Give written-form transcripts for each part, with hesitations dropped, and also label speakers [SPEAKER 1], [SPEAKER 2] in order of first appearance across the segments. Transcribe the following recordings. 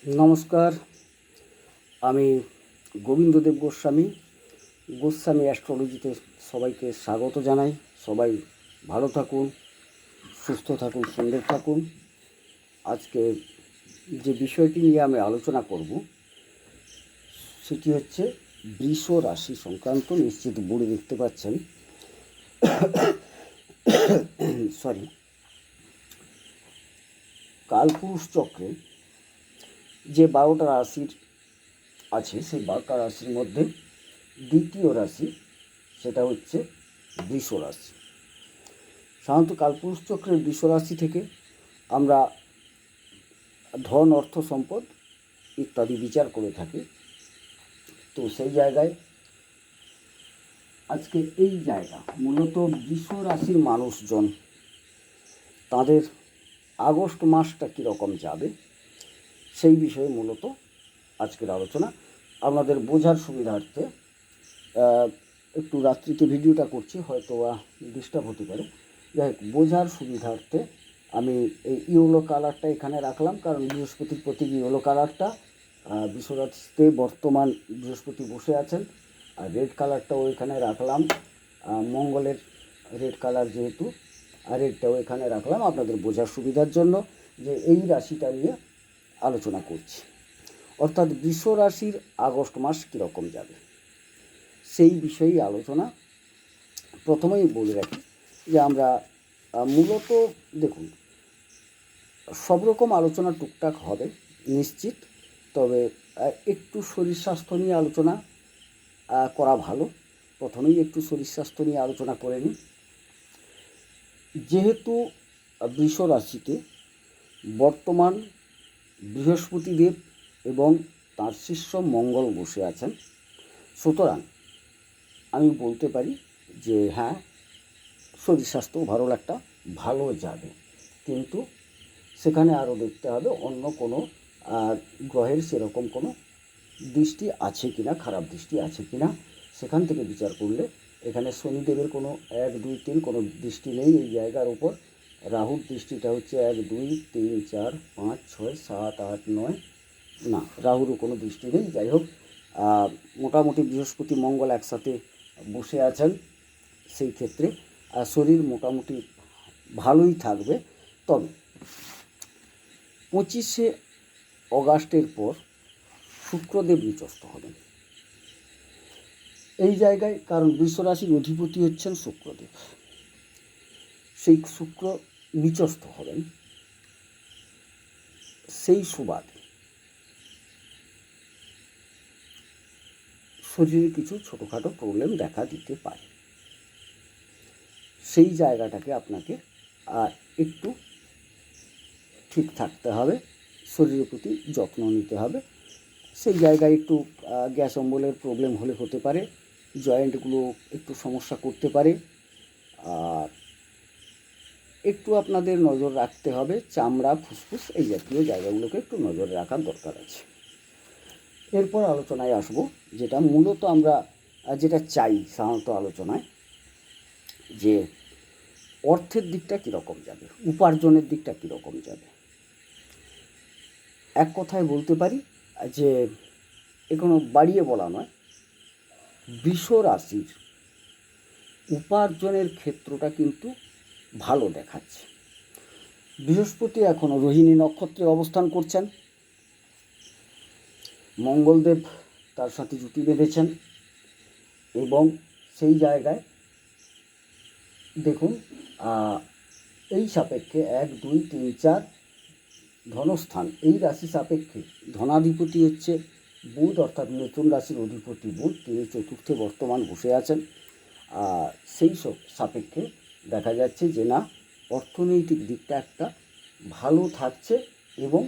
[SPEAKER 1] নমস্কার, আমি গোবিন্দদেব গোস্বামী অ্যাস্ট্রোলজিতে সবাইকে স্বাগত জানাই। সবাই ভালো থাকুন, সুস্থ থাকুন, সুন্দর থাকুন। আজকে যে বিষয়টি নিয়ে আমি আলোচনা করব সেটি হচ্ছে বৃষ রাশি সংক্রান্ত। নিশ্চিত বোর্ডে দেখতে পাচ্ছেন, সরি, কালপুরুষ চক্রে যে 12টা রাশির আছে, সেই 12টা রাশির মধ্যে দ্বিতীয় রাশি সেটা হচ্ছে বৃষ রাশি। সাধারণত কালপুরুষ চক্রের বৃষ রাশি থেকে আমরা ধন, অর্থ, সম্পদ ইত্যাদি বিচার করে থাকি। তো সেই জায়গায় আজকে এই জায়গা মূলত বৃষ রাশির মানুষজন তাদের আগস্ট মাসটা কীরকম যাবে সেই বিষয়ে মূলত আজকের আলোচনা। আপনাদের বোঝার সুবিধার্থে একটু রাত্রিতে ভিডিওটা করছি, হয়তো ডিস্টার্ব হতে পারে। যাই হোক, বোঝার সুবিধার্থে আমি এই ইয়েলো কালারটা এখানে রাখলাম, কারণ বৃহস্পতির প্রতীক ইয়েলো কালারটা। বৃষরাশিতে বর্তমান বৃহস্পতি বসে আছেন। আর রেড কালারটাও এখানে রাখলাম, মঙ্গলের রেড কালার যেহেতু, আর রেডটাও এখানে রাখলাম আপনাদের বোঝার সুবিধার জন্য, যে এই রাশিটা নিয়ে আলোচনা করছি। অর্থাৎ বৃষ রাশির আগস্ট মাস কীরকম যাবে সেই বিষয়েই আলোচনা। প্রথমেই বলে রাখি যে আমরা মূলত দেখুন, সব রকম আলোচনা টুকটাক হবে নিশ্চিত, তবে একটু শরীর স্বাস্থ্য নিয়ে আলোচনা করা ভালো। প্রথমেই একটু শরীর স্বাস্থ্য নিয়ে আলোচনা করে নিই। যেহেতু বৃষ রাশিতে বর্তমান বৃহস্পতিদেব এবং তার শিষ্য মঙ্গল বসে আছেন, সুতরাং আমি বলতে পারি যে হ্যাঁ, শরীর স্বাস্থ্য ভালো যাবে। কিন্তু সেখানে আরও দেখতে হবে অন্য কোনো গ্রহের সেরকম কোনো দৃষ্টি আছে কি না, খারাপ দৃষ্টি আছে কি না। সেখান থেকে বিচার করলে এখানে শনিদেবের কোনো 1, 2, 3 কোনো দৃষ্টি নেই এই জায়গার উপর। রাহুর দৃষ্টিটা হচ্ছে 1, 2, 3, 4, 5, 6, 7, 8, 9, না, রাহুরও কোনো দৃষ্টি নেই। যাই হোক, মোটামুটি বৃহস্পতি মঙ্গল একসাথে বসে আছেন, সেই ক্ষেত্রে শরীর মোটামুটি ভালোই থাকবে। তবে 25শে অগাস্টের পর শুক্রদেব নিচস্থ হবেন এই জায়গায়, কারণ বৃষ রাশির অধিপতি হচ্ছেন শুক্রদেব। সেই শুক্র নিচস্থ হবেন, সেই সুবাদে শরীরে কিছু ছোটোখাটো প্রবলেম দেখা দিতে পারে। সেই জায়গাটাকে আপনাকে একটু ঠিক থাকতে হবে, শরীরের প্রতি যত্ন নিতে হবে। সেই জায়গায় একটু গ্যাস অম্বলের প্রবলেম হলে হতে পারে, জয়েন্টগুলো একটু সমস্যা করতে পারে। আর একটু আপনাদের নজর রাখতে হবে চামড়া, ফুসফুস এই জাতীয় জায়গাগুলোকে একটু নজরে রাখার দরকার আছে। এরপর আলোচনায় আসব, যেটা মূলত আমরা যেটা চাই সাধারণত আলোচনায়, যে অর্থের দিকটা কীরকম যাবে, উপার্জনের দিকটা কীরকম যাবে। এক কথায় বলতে পারি যে এখনো বাড়িয়ে বলা নয়, বৃষ রাশির উপার্জনের ক্ষেত্রটা কিন্তু ভালো দেখাচ্ছে। বৃহস্পতি এখনও রোহিণী নক্ষত্রে অবস্থান করছেন, মঙ্গলদেব তার সাথে জুটি বেঁধেছেন, এবং সেই জায়গায় দেখুন এই সাপেক্ষে 1, 2, 3, 4 ধনস্থান, এই রাশি সাপেক্ষে ধনাধিপতি হচ্ছে বুধ, অর্থাৎ মিথুন রাশির অধিপতি বুধ, তিনি চতুর্থে বর্তমান বসে আছেন। সেই সব সাপেক্ষে দেখা যাচ্ছে যে না, অর্থনৈতিক দিকটা একটা ভালো থাকছে। এবং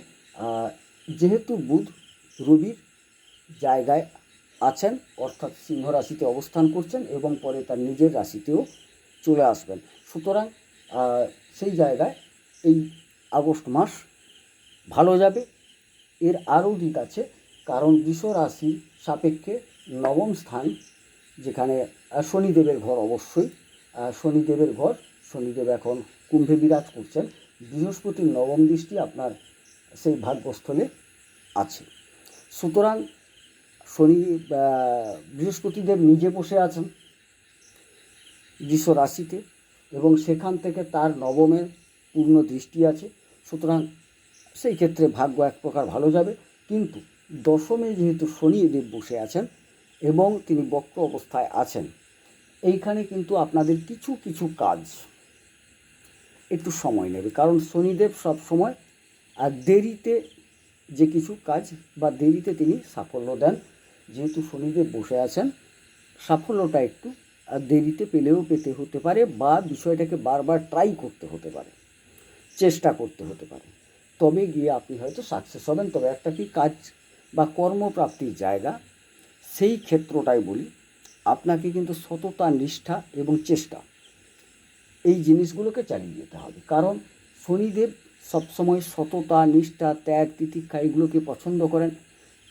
[SPEAKER 1] যেহেতু বুধ রবির জায়গায় আছেন, অর্থাৎ সিংহ রাশিতে অবস্থান করছেন এবং পরে তার নিজের রাশিতেও চলে আসবেন, সুতরাং সেই জায়গায় এই আগস্ট মাস ভালো যাবে। এর আরও দিক আছে, কারণ বৃষ রাশির সাপেক্ষে নবম স্থান, যেখানে শনিদেবের ঘর, অবশ্যই শনিদেবের ঘর, শনিদেব এখন কুম্ভে বিরাজ করছেন। বৃহস্পতির নবম দৃষ্টি আপনার সেই ভাগ্যস্থলে আছে। সুতরাং শনি বৃহস্পতিদেব নিজে বসে আছেন বৃষ রাশিতে এবং সেখান থেকে তার নবমের পূর্ণ দৃষ্টি আছে। সুতরাং সেই ক্ষেত্রে ভাগ্য এক প্রকার ভালো যাবে। কিন্তু দশমে যেহেতু শনিদেব বসে আছেন এবং তিনি বক্র অবস্থায় আছেন, এইখানে কিন্তু আপনাদের কিছু কিছু কাজ একটু সময় নেবে, কারণ শনিদেব সব সময় দেরিতে যে কিছু কাজ বা দেরিতে তিনি সাফল্য দেন। যেহেতু শনিদেব বসে আছেন, সাফল্যটা একটু দেরিতে পেলেও পেতে হতে পারে, বা বিষয়টাকে বারবার ট্রাই করতে হতে পারে, চেষ্টা করতে হতে পারে, তবে গিয়ে আপনি হয়তো সাকসেস হবেন। তবে একটা কি কাজ বা কর্মপ্রাপ্তির জায়গা, সেই ক্ষেত্রটাই বলি, আপনাকে কিন্তু সততা, নিষ্ঠা এবং চেষ্টা, এই জিনিসগুলোকে চালিয়ে যেতে হবে। কারণ শনিদেব সবসময় সততা, নিষ্ঠা, ত্যাগ, তিতিক্ষা এগুলোকে পছন্দ করেন।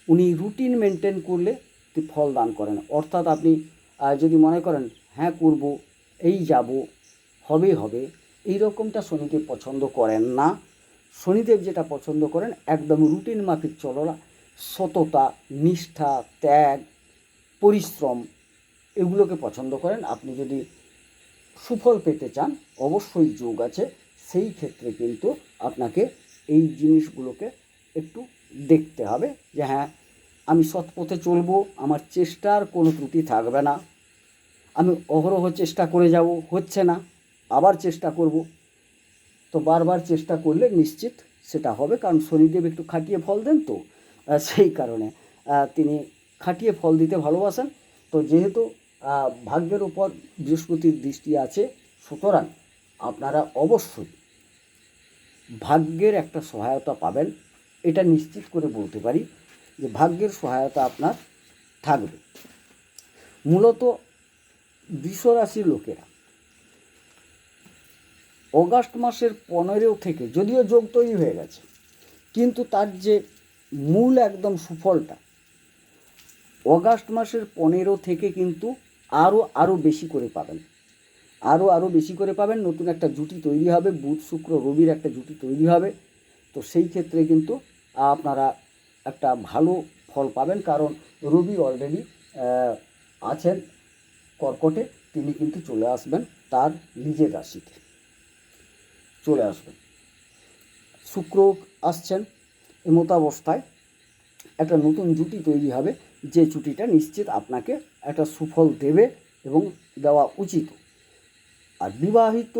[SPEAKER 1] উনি রুটিন মেনটেন করলে ফল দান করেন। অর্থাৎ আপনি যদি মনে করেন হ্যাঁ করব, এই যাব, হবে হবে, এই রকমটা শনিদেব পছন্দ করেন না। শনিদেব যেটা পছন্দ করেন একদম রুটিন মাফিক চলা, সততা, নিষ্ঠা, ত্যাগ, পরিশ্রম এগুলোকে পছন্দ করেন। আপনি যদি সুফল পেতে চান, অবশ্যই যোগ আছে, সেই ক্ষেত্রে কিন্তু আপনাকে এই জিনিসগুলোকে একটু দেখতে হবে যে হ্যাঁ আমি সৎ পথে চলবো, আমার চেষ্টার কোনো ত্রুটি থাকবে না, আমি অহরহ চেষ্টা করে যাব, হচ্ছে না আবার চেষ্টা করব। তো বারবার চেষ্টা করলে নিশ্চিত সেটা হবে, কারণ শনিদেব একটু খাটিয়ে ফল দেন। তো সেই কারণে তিনি খাটিয়ে ফল দিতে ভালোবাসেন। তো যেহেতু ভাগ্যের উপর বৃহস্পতির দৃষ্টি আছে, সুতরাং আপনারা অবশ্যই ভাগ্যের একটা সহায়তা পাবেন। এটা নিশ্চিত করে বলতে পারি যে ভাগ্যের সহায়তা আপনার থাকবে। মূলত বৃষ রাশির লোকেরা অগাস্ট মাসের 15 থেকে, যদিও যোগ তৈরি হয়ে গেছে, কিন্তু তার যে মূল একদম সুফলটা অগাস্ট মাসের 15 থেকে কিন্তু আরও বেশি করে পাবেন, আরও বেশি করে পাবেন। নতুন একটা জুটি তৈরি হবে, বুধ শুক্র রবির একটা জুটি তৈরি হবে। তো সেই ক্ষেত্রে কিন্তু আপনারা একটা ভালো ফল পাবেন, কারণ রবি অলরেডি আছেন কর্কটে, তিনি কিন্তু চলে আসবেন তার নিজের রাশিতে চলে আসবেন। শুক্র আসছেন এমতাবস্থায় একটা নতুন জুটি তৈরি হবে, যে জুটিটা নিশ্চিত আপনাকে একটা সুফল দেবে এবং দেওয়া উচিত। আর বিবাহিত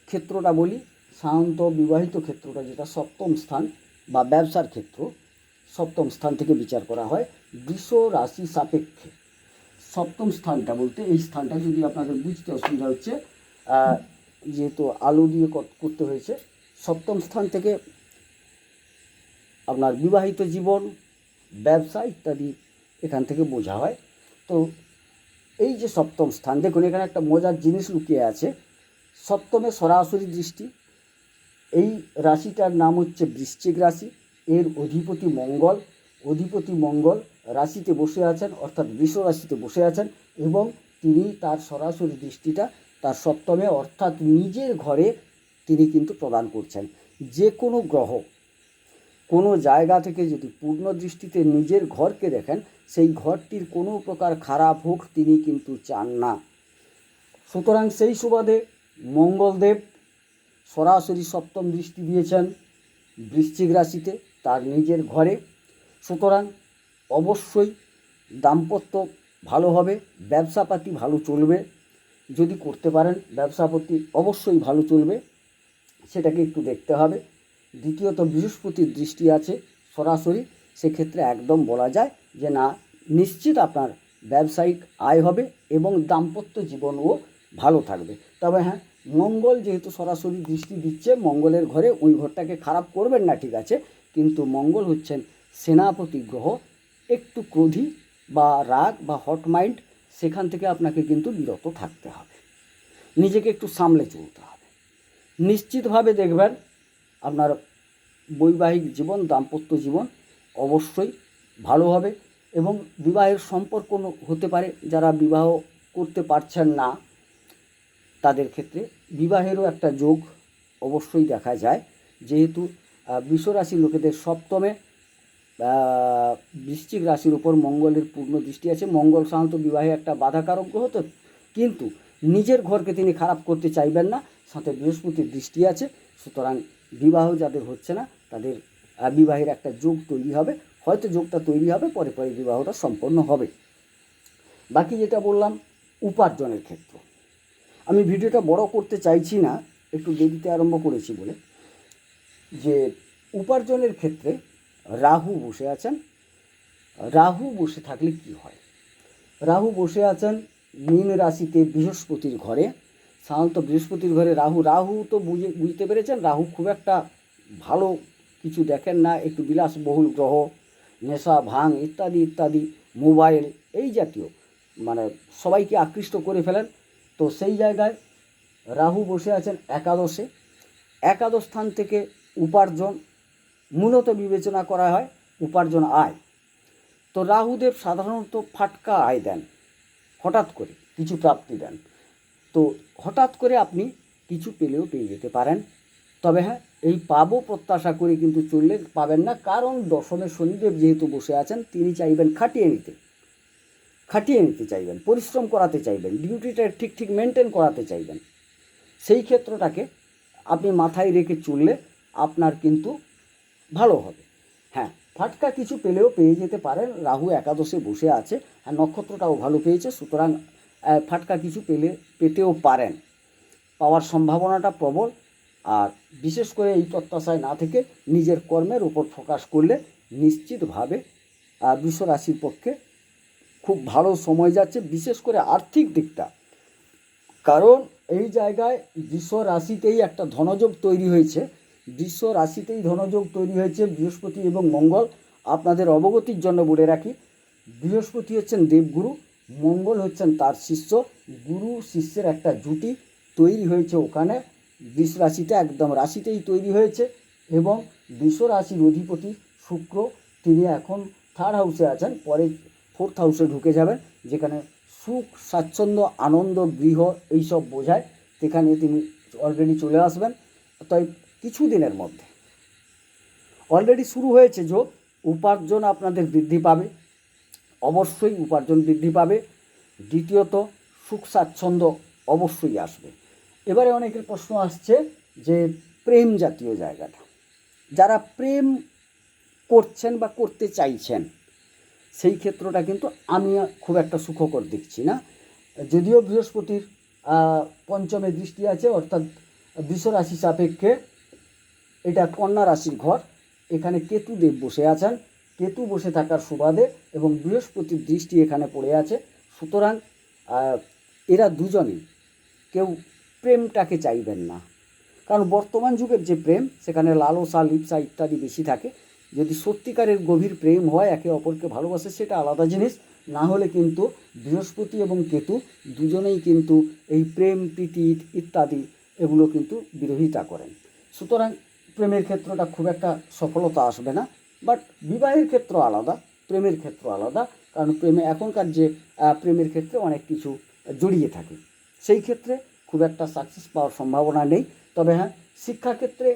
[SPEAKER 1] ক্ষেত্রটা বলি, সাধারণত বিবাহিত ক্ষেত্রটা যেটা সপ্তম স্থান বা ব্যবসার ক্ষেত্র, সপ্তম স্থান থেকে বিচার করা হয় বৃষ রাশি সাপেক্ষে। সপ্তম স্থানটা বলতে এই স্থানটা যদি আপনাদের বুঝতে অসুবিধা হচ্ছে, যেহেতু আলো দিয়ে করতে হয়েছে, সপ্তম স্থান থেকে আপনার বিবাহিত জীবন, ব্যবসা ইত্যাদি এখান থেকে বোঝা হয়। তো এই যে সপ্তম স্থান, দেখুন এখানে একটা মজার জিনিস লুকিয়ে আছে। সপ্তমে সরাসরি দৃষ্টি, এই রাশিটার নাম হচ্ছে বৃশ্চিক রাশি, এর অধিপতি মঙ্গল রাশিতে বসে আছেন, অর্থাৎ বৃষ রাশিতে বসে আছেন, এবং তিনি তার সরাসরি দৃষ্টিটা তার সপ্তমে অর্থাৎ নিজের ঘরে তিনি কিন্তু প্রদান করছেন। যে কোনো গ্রহ কোনো জায়গা থেকে যদি পূর্ণ দৃষ্টিতে নিজের ঘরকে দেখেন, সেই ঘরটির কোনো প্রকার খারাপ হোক তিনি কিন্তু চান না। সুতরাং সেই সুবাদে মঙ্গলদেব সরাসরি সপ্তম দৃষ্টি দিয়েছেন বৃশ্চিক রাশিতে তার নিজের ঘরে। সুতরাং অবশ্যই দাম্পত্য ভালো হবে, ব্যবসাপাতি ভালো চলবে, যদি করতে পারেন ব্যবসাপাতি অবশ্যই ভালো চলবে, সেটাকে একটু দেখতে হবে। দ্বিতীয়ত বৃহস্পতির দৃষ্টি আছে সরাসরি, সেক্ষেত্রে একদম বলা যায় যে না, নিশ্চিত আপনার ব্যবসায়িক আয় হবে এবং দাম্পত্য জীবনও ভালো থাকবে। তবে হ্যাঁ, মঙ্গল যেহেতু সরাসরি দৃষ্টি দিচ্ছে মঙ্গলের ঘরে, ওই ঘরটাকে খারাপ করবেন না ঠিক আছে, কিন্তু মঙ্গল হচ্ছেন সেনাপতি গ্রহ, একটু ক্রোধী বা রাগ বা হট মাইন্ড, সেখান থেকে আপনাকে কিন্তু বিরত থাকতে হবে, নিজেকে একটু সামলে চলতে হবে। নিশ্চিতভাবে দেখবেন আপনার বৈবাহিক জীবন, দাম্পত্য জীবন অবশ্যই ভালো হবে এবং বিবাহের সম্পর্ক হতে পারে, যারা বিবাহ করতে পারছেন না তাদের ক্ষেত্রে বিবাহেরও একটা যোগ অবশ্যই দেখা যায়। যেহেতু বৃষ রাশির লোকেদের সপ্তমে বৃশ্চিক রাশির উপর মঙ্গলের পূর্ণ দৃষ্টি আছে। মঙ্গল সাধারণত বিবাহে একটা বাধাকারক গ্রহ, তো কিন্তু নিজের ঘরকে তিনি খারাপ করতে চাইবেন না, সাথে বৃহস্পতির দৃষ্টি আছে। সুতরাং বিবাহ যাদের হচ্ছে না তাদের বিবাহের একটা যোগ তৈরি হবে, হয়তো যোগটা তৈরি হবে, পরে পরে বিবাহটা সম্পন্ন হবে। বাকি যেটা বললাম উপার্জনের ক্ষেত্র, আমি ভিডিওটা বড় করতে চাইছি না, একটু দেরিতে আরম্ভ করেছি বলে। যে উপার্জনের ক্ষেত্রে রাহু বসে আছেন। রাহু বসে থাকলে কি হয়? রাহু বসে আছেন মীন রাশিতে বৃহস্পতির ঘরে। সাধারণত বৃহস্পতির ঘরে রাহু তো বুঝতে পেরেছেন, রাহু খুব একটা ভালো কিছু দেখেন না, একটু বিলাসবহুল গ্রহ, নেশা ভাঙ ইত্যাদি ইত্যাদি, মোবাইল এই জাতীয় মানে সবাইকে আকৃষ্ট করে ফেলেন। তো সেই জায়গায় রাহু বসে আছেন একাদশে। একাদশ স্থান থেকে উপার্জন মূলত বিবেচনা করা হয় উপার্জন আয়। তো রাহুদেব সাধারণত ফাটকা আয় দেন, হঠাৎ করে কিছু প্রাপ্তি দেন। তো হঠাৎ করে আপনি কিছু পেলেও পেয়ে যেতে পারেন, তবে হ্যাঁ এই পাবো প্রত্যাশা করে কিন্তু চললে পাবেন না, কারণ দশমে শনিদেব যেহেতু বসে আছেন তিনি চাইবেন খাটিয়ে নিতে চাইবেন, পরিশ্রম করাতে চাইবেন, ডিউটিটা ঠিক মেনটেন করাতে চাইবেন। সেই ক্ষেত্রটাকে আপনি মাথায় রেখে চললে আপনার কিন্তু ভালো হবে। হ্যাঁ, ফাটকা কিছু পেলেও পেয়ে যেতে পারেন, রাহু একাদশে বসে আছে, আর নক্ষত্রটাও ভালো পেয়েছে, সুতরাং ফাটকা কিছু পেতেও পারেন, পাওয়ার সম্ভাবনাটা প্রবল। আর বিশেষ করে এই প্রত্যাশায় না থেকে নিজের কর্মের উপর ফোকাস করলে নিশ্চিতভাবে বৃষ রাশির পক্ষে খুব ভালো সময় যাচ্ছে, বিশেষ করে আর্থিক দিকটা। কারণ এই জায়গায় বৃষ রাশিতেই একটা ধনযোগ তৈরি হয়েছে, বৃহস্পতি এবং মঙ্গল। আপনাদের অবগতির জন্য বলে রাখি, বৃহস্পতি হচ্ছেন দেবগুরু, মঙ্গল হচ্ছেন তার শিষ্য, গুরু শিষ্যের একটা জুটি তৈরি হয়েছে ওখানে বৃষ রাশিতে, একদম রাশিতেই তৈরি হয়েছে। এবং বৃষ রাশির অধিপতি শুক্র, তিনি এখন থার্ড হাউসে আছেন, পরে ফোর্থ হাউসে ঢুকে যাবেন, যেখানে সুখ স্বাচ্ছন্দ্য আনন্দ গৃহ এইসব বোঝায়, সেখানে তিনি অলরেডি চলে আসবেন। তাই কিছু দিনের মধ্যে অলরেডি শুরু হয়েছে যোগ, উপার্জন আপনাদের বৃদ্ধি পাবে, অবশ্যই উপার্জন বৃদ্ধি পাবে। দ্বিতীয়ত সুখ স্বাচ্ছন্দ্য অবশ্যই আসবে। এবারে অনেকের প্রশ্ন আসছে যে প্রেম জাতীয় জায়গাটা, যারা প্রেম করছেন বা করতে চাইছেন সেই ক্ষেত্রটা কিন্তু আমি খুব একটা সুখকর দেখছি না। যদিও বৃহস্পতির পঞ্চমে দৃষ্টি আছে, অর্থাৎ বৃষ রাশি সাপেক্ষে এটা কন্যা রাশির ঘর, এখানে কেতুদেব বসে আছেন, কেতু বসে থাকার সুবাদে এবং বৃহস্পতির দৃষ্টি এখানে পড়ে আছে। সুতরাং এরা দুজনেই কেউ প্রেমটাকে চাইবেন না, কারণ বর্তমান যুগের যে প্রেম সেখানে লালসা লিপসা ইত্যাদি বেশি থাকে। যদি সত্যিকারের গভীর প্রেম হয়, একে অপরকে ভালোবাসে, সেটা আলাদা জিনিস, না হলে কিন্তু বৃহস্পতি এবং কেতু দুজনেই কিন্তু এই প্রেম প্রীতি ইত্যাদি এগুলো কিন্তু বিরোধিতা করেন। সুতরাং প্রেমের ক্ষেত্রটা খুব একটা সফলতা আসবে না, বাট বিবাহের ক্ষেত্র আলাদা, প্রেমের ক্ষেত্র আলাদা, কারণ প্রেমে এখনকার যে প্রেমের ক্ষেত্রে অনেক কিছু জড়িয়ে থাকে, সেই ক্ষেত্রে খুব একটা সাকসেস পাওয়ার সম্ভাবনা নেই। তবে হ্যাঁ, শিক্ষাক্ষেত্রে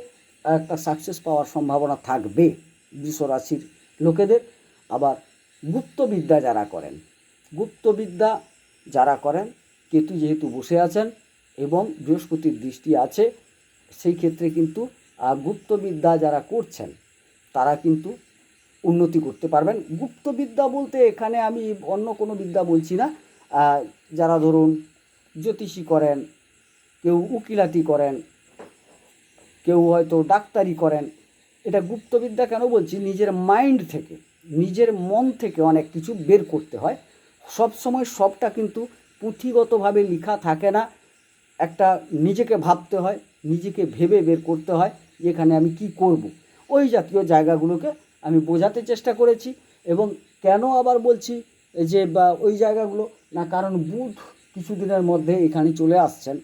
[SPEAKER 1] একটা সাকসেস পাওয়ার সম্ভাবনা থাকবে বৃষ রাশির লোকেদের। আবার গুপ্তবিদ্যা যারা করেন, কেতু যেহেতু বসে আছেন এবং বৃহস্পতির দৃষ্টি আছে, সেই ক্ষেত্রে কিন্তু গুপ্তবিদ্যা যারা করছেন তারা কিন্তু উন্নতি করতে পারবেন। গুপ্তবিদ্যা বলতে এখানে আমি অন্য কোনো বিদ্যা বলছি না, যারা ধরুন জ্যোতিষী করেন, কেউ উকিলাতি করেন, কেউ হয়তো ডাক্তারি করেন, এটা গুপ্তবিদ্যা কেন বলছি, নিজের মাইন্ড থেকে, নিজের মন থেকে অনেক কিছু বের করতে হয়। সব সময় সবটা কিন্তু পুঁথিগতভাবে লেখা থাকে না, একটা নিজেকে ভাবতে হয়, নিজেকে ভেবে বের করতে হয় এখানে আমি কি করব। ওই জাতীয় জায়গাগুলোকে আমি বোঝাতে চেষ্টা করেছি। এবং কেন আবার বলছি যে ওই জায়গাগুলো না, কারণ বুধ কিছুদিনের মধ্যে এখানে চলে আসছেন,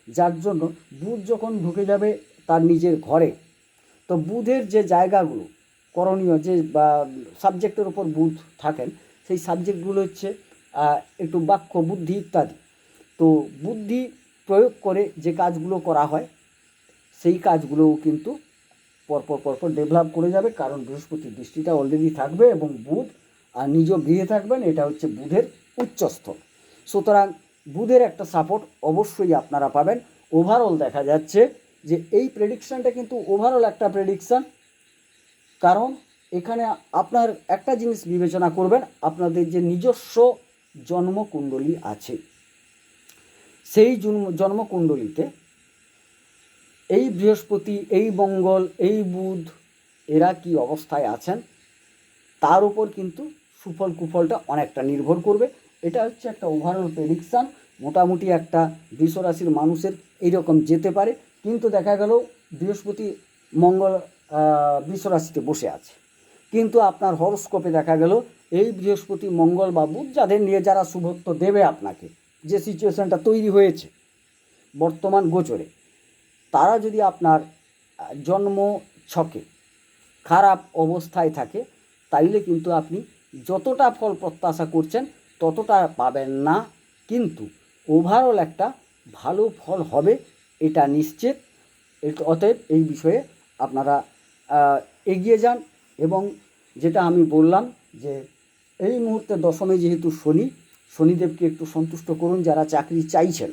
[SPEAKER 1] যার জন্য বুধ যখন ঢুকে যাবে তার নিজের ঘরে, তো বুধের যে জায়গাগুলো করণীয়, যে সাবজেক্টের ওপর বুধ থাকেন, সেই সাবজেক্টগুলো হচ্ছে একটু বাক্য বুদ্ধি ইত্যাদি। তো বুদ্ধি প্রয়োগ করে যে কাজগুলো করা হয় সেই কাজগুলোও কিন্তু পরপর ডেভেলপ করে যাবে, কারণ বৃহস্পতির দৃষ্টিটা অলরেডি থাকবে এবং বুধ আর নিজ গৃহে থাকবেন। এটা হচ্ছে বুধের উচ্চস্থল। সুতরাং বুধের একটা সাপোর্ট অবশ্যই আপনারা পাবেন। ওভারঅল দেখা যাচ্ছে যে এই প্রেডিকশানটা কিন্তু ওভারঅল একটা প্রেডিকশান, কারণ এখানে আপনার একটা জিনিস বিবেচনা করবেন, আপনাদের যে নিজস্ব জন্মকুণ্ডলী আছে, সেই জন্মকুণ্ডলীতে এই বৃহস্পতি, এই মঙ্গল, এই বুধ এরা কি অবস্থায় আছেন তার উপর কিন্তু সুফল কুফলটা অনেকটা নির্ভর করবে। এটা হচ্ছে একটা ওভারঅল প্রেডিকশান। মোটামুটি একটা বৃষ রাশির মানুষের এইরকম যেতে পারে, কিন্তু দেখা গেল বৃহস্পতি মঙ্গল বৃষ রাশিতে বসে আছে, কিন্তু আপনার হরস্কোপে দেখা গেল এই বৃহস্পতি মঙ্গল বা বুধ যাদের নিয়ে যারা শুভত্ব দেবে আপনাকে, যে সিচুয়েশানটা তৈরি হয়েছে বর্তমান গোচরে, তারা যদি আপনার জন্ম ছকে খারাপ অবস্থায় থাকে তাইলে কিন্তু আপনি যতটা ফল প্রত্যাশা করছেন ততটা পাবেন না, কিন্তু ওভারঅল একটা ভালো ফল হবে এটা নিশ্চিত। অতএব এই বিষয়ে আপনারা এগিয়ে যান। এবং যেটা আমি বললাম যে এই মুহূর্তে দশমে যেহেতু শনিদেবকে একটু সন্তুষ্ট করুন। যারা চাকরি চাইছেন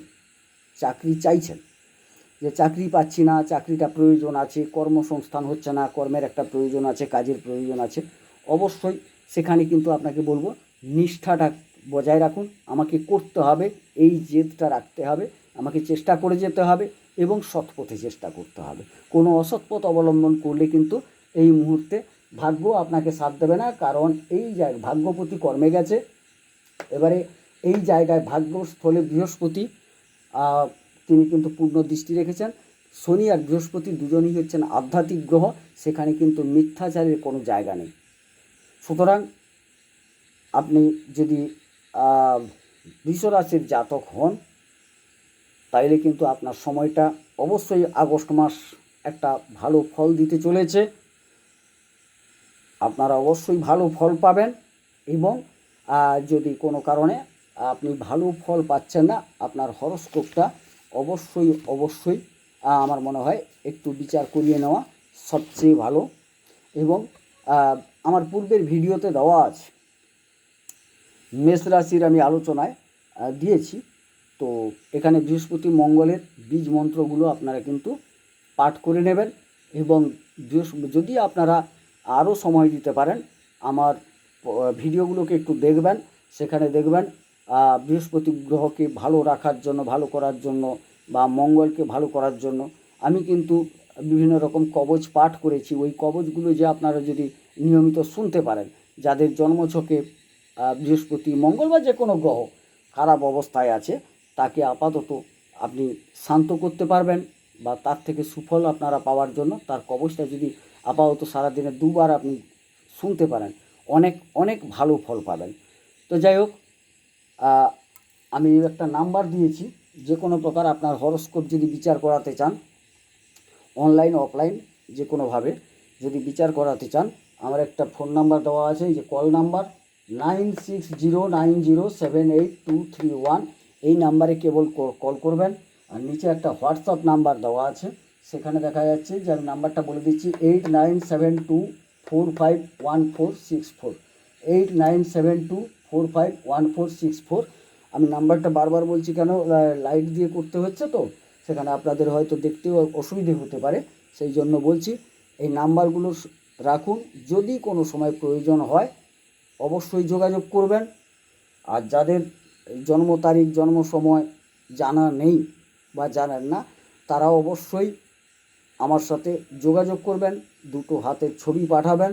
[SPEAKER 1] যে চাকরি পাচ্ছি না, চাকরিটা প্রয়োজন আছে, কর্মসংস্থান হচ্ছে না, কর্মের একটা প্রয়োজন আছে, কাজের প্রয়োজন আছে, অবশ্যই সেখানে কিন্তু আপনাকে বলবো নিষ্ঠাটা বজায় রাখুন। আমাকে করতে হবে, এই জেদটা রাখতে হবে, আমাকে চেষ্টা করে যেতে হবে এবং সৎ পথে চেষ্টা করতে হবে। কোনো অসৎ পথ অবলম্বন করলে কিন্তু এই মুহূর্তে ভাগ্য আপনাকে সাথ দেবে না, কারণ এই ভাগ্যপতি কর্মে গেছে। এবারে এই জায়গায় ভাগ্যস্থলে বৃহস্পতি তিনি কিন্তু পূর্ণ দৃষ্টি রেখেছেন। শনি আর বৃহস্পতি দুজনই হচ্ছেন আধ্যাত্মিক গ্রহ, সেখানে কিন্তু মিথ্যাচারের কোনো জায়গা নেই। সুতরাং আপনি যদি বৃষ রাশির জাতক হন তাইলে কিন্তু আপনার সময়টা অবশ্যই আগস্ট মাস একটা ভালো ফল দিতে চলেছে। আপনারা অবশ্যই ভালো ফল পাবেন এবং যদি কোনো কারণে আপনি ভালো ফল পাচ্ছেন না, আপনার হরস্কোপটা অবশ্যই আমার মনে হয় একটু বিচার করিয়ে নেওয়া সবচেয়ে ভালো। এবং আমার পূর্বের ভিডিওতে দেওয়া আছে, মেষ রাশির আমি আলোচনায় দিয়েছি। তো এখানে বৃহস্পতি মঙ্গলের বীজ মন্ত্রগুলো আপনারা কিন্তু পাঠ করে নেবেন এবং যদি আপনারা আরও সময় দিতে পারেন আমার ভিডিওগুলোকে একটু দেখবেন। সেখানে দেখবেন বৃহস্পতি গ্রহকে ভালো রাখার জন্য, ভালো করার জন্য বা মঙ্গলকে ভালো করার জন্য আমি কিন্তু বিভিন্ন রকম কবচ পাঠ করেছি। ওই কবচগুলো যে আপনারা যদি নিয়মিত শুনতে পারেন, যাদের জন্মছকে বৃহস্পতি মঙ্গল বা যে কোনো গ্রহ খারাপ অবস্থায় আছে, তাকে আপাতত আপনি শান্ত করতে পারবেন বা তার থেকে সুফল আপনারা পাওয়ার জন্য তার কবচটা যদি আপাতত সারাদিনে 2 বার আপনি শুনতে পারেন, অনেক ভালো ফল পাবেন। তো যাই হোক, আমি একটা নাম্বার দিয়েছি, যে কোনো প্রকার আপনার হরস্কোপ যদি বিচার করাতে চান, অনলাইন অফলাইন যে কোনোভাবে যদি বিচার করাতে চান, আমার একটা ফোন নাম্বার দেওয়া আছে, এই যে কল নাম্বার 9609078231, এই নাম্বারে কেবল কল করবেন। আর নিচে একটা হোয়াটসঅ্যাপ নাম্বার দেওয়া আছে, সেখানে দেখা যাচ্ছে যে আমি নাম্বারটা বলে দিচ্ছি 8972451464, 8972451464। আমি নাম্বারটা বারবার বলছি কেন, লাইট দিয়ে করতে হচ্ছে, তো সেখানে আপনাদের হয়তো দেখতেও অসুবিধে হতে পারে, সেই জন্য বলছি এই নাম্বারগুলো রাখুন। যদি কোনো সময় প্রয়োজন হয় অবশ্যই যোগাযোগ করবেন। আর যাদের জন্ম তারিখ, জন্ম সময় জানা নেই বা জানেন না, তারা অবশ্যই আমার সাথে যোগাযোগ করবেন। 2টো হাতের ছবি পাঠাবেন,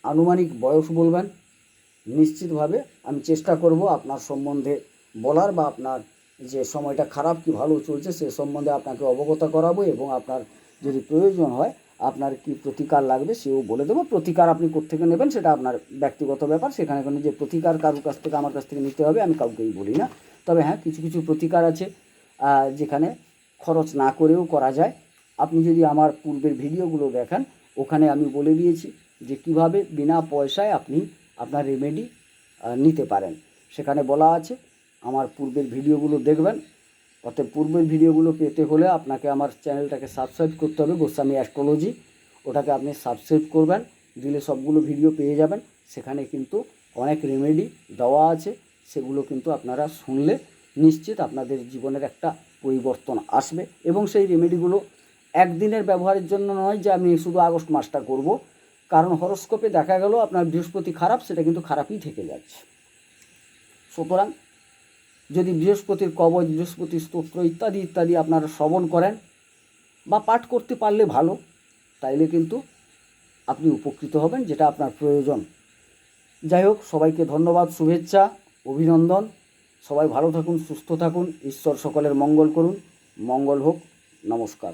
[SPEAKER 1] আনুমানিক বয়স বলবেন। নিশ্চিতভাবে আমি চেষ্টা করব আপনার সম্বন্ধে বলার বা আপনার যে সময়টা খারাপ কি ভালো চলছে সে সম্বন্ধে আপনাকে অবগত করাবো এবং আপনার যদি প্রয়োজন হয় আপনার কি প্রতিকার লাগবে সেও বলে দেবো। প্রতিকার আপনি কোত্থেকে নেবেন সেটা আপনার ব্যক্তিগত ব্যাপার, সেখানে কোনো যে প্রতিকার কারোর কাছ থেকে আমার কাছ থেকে নিতে হবে আমি কাউকেই বলি না। তবে হ্যাঁ, কিছু প্রতিকার আছে যেখানে খরচ না করেও করা যায়। আপনি যদি আমার পূর্বের ভিডিওগুলো দেখেন, ওখানে আমি বলে দিয়েছি যে কিভাবে বিনা পয়সায় আপনি আপনার রেমেডি নিতে পারেন। সেখানে বলা আছে, আমার পূর্বের ভিডিওগুলো দেখবেন। অর্থাৎ পূর্বের ভিডিওগুলো পেতে হলে আপনাকে আমার চ্যানেলটাকে সাবস্ক্রাইব করতে হবে, গোস্বামী অ্যাস্ট্রোলজি। ওটাকে আপনি সাবস্ক্রাইব করবেন, দিলে সবগুলো ভিডিও পেয়ে যাবেন। সেখানে কিন্তু অনেক রেমেডি দেওয়া আছে, সেগুলো কিন্তু আপনারা শুনলে নিশ্চিত আপনাদের জীবনের একটা পরিবর্তন আসবে। এবং সেই রেমেডিগুলো একদিনের ব্যবহারের জন্য নয় যে আমি শুধু আগস্ট মাসটা করব, কারণ হরস্কোপে দেখা গেল আপনার বৃহস্পতি খারাপ, সেটা কিন্তু খারাপই থেকে যাচ্ছে। সুতরাং যদি বৃহস্পতির কবচ, বৃহস্পতির স্তোত্র ইত্যাদি ইত্যাদি আপনারা শ্রবণ করেন বা পাঠ করতে পারলে ভালো, তাইলে কিন্তু আপনি উপকৃত হবেন, যেটা আপনার প্রয়োজন। যাই হোক, সবাইকে ধন্যবাদ, শুভেচ্ছা, অভিনন্দন। সবাই ভালো থাকুন, সুস্থ থাকুন, ঈশ্বর সকলের মঙ্গল করুন। মঙ্গল হোক। নমস্কার।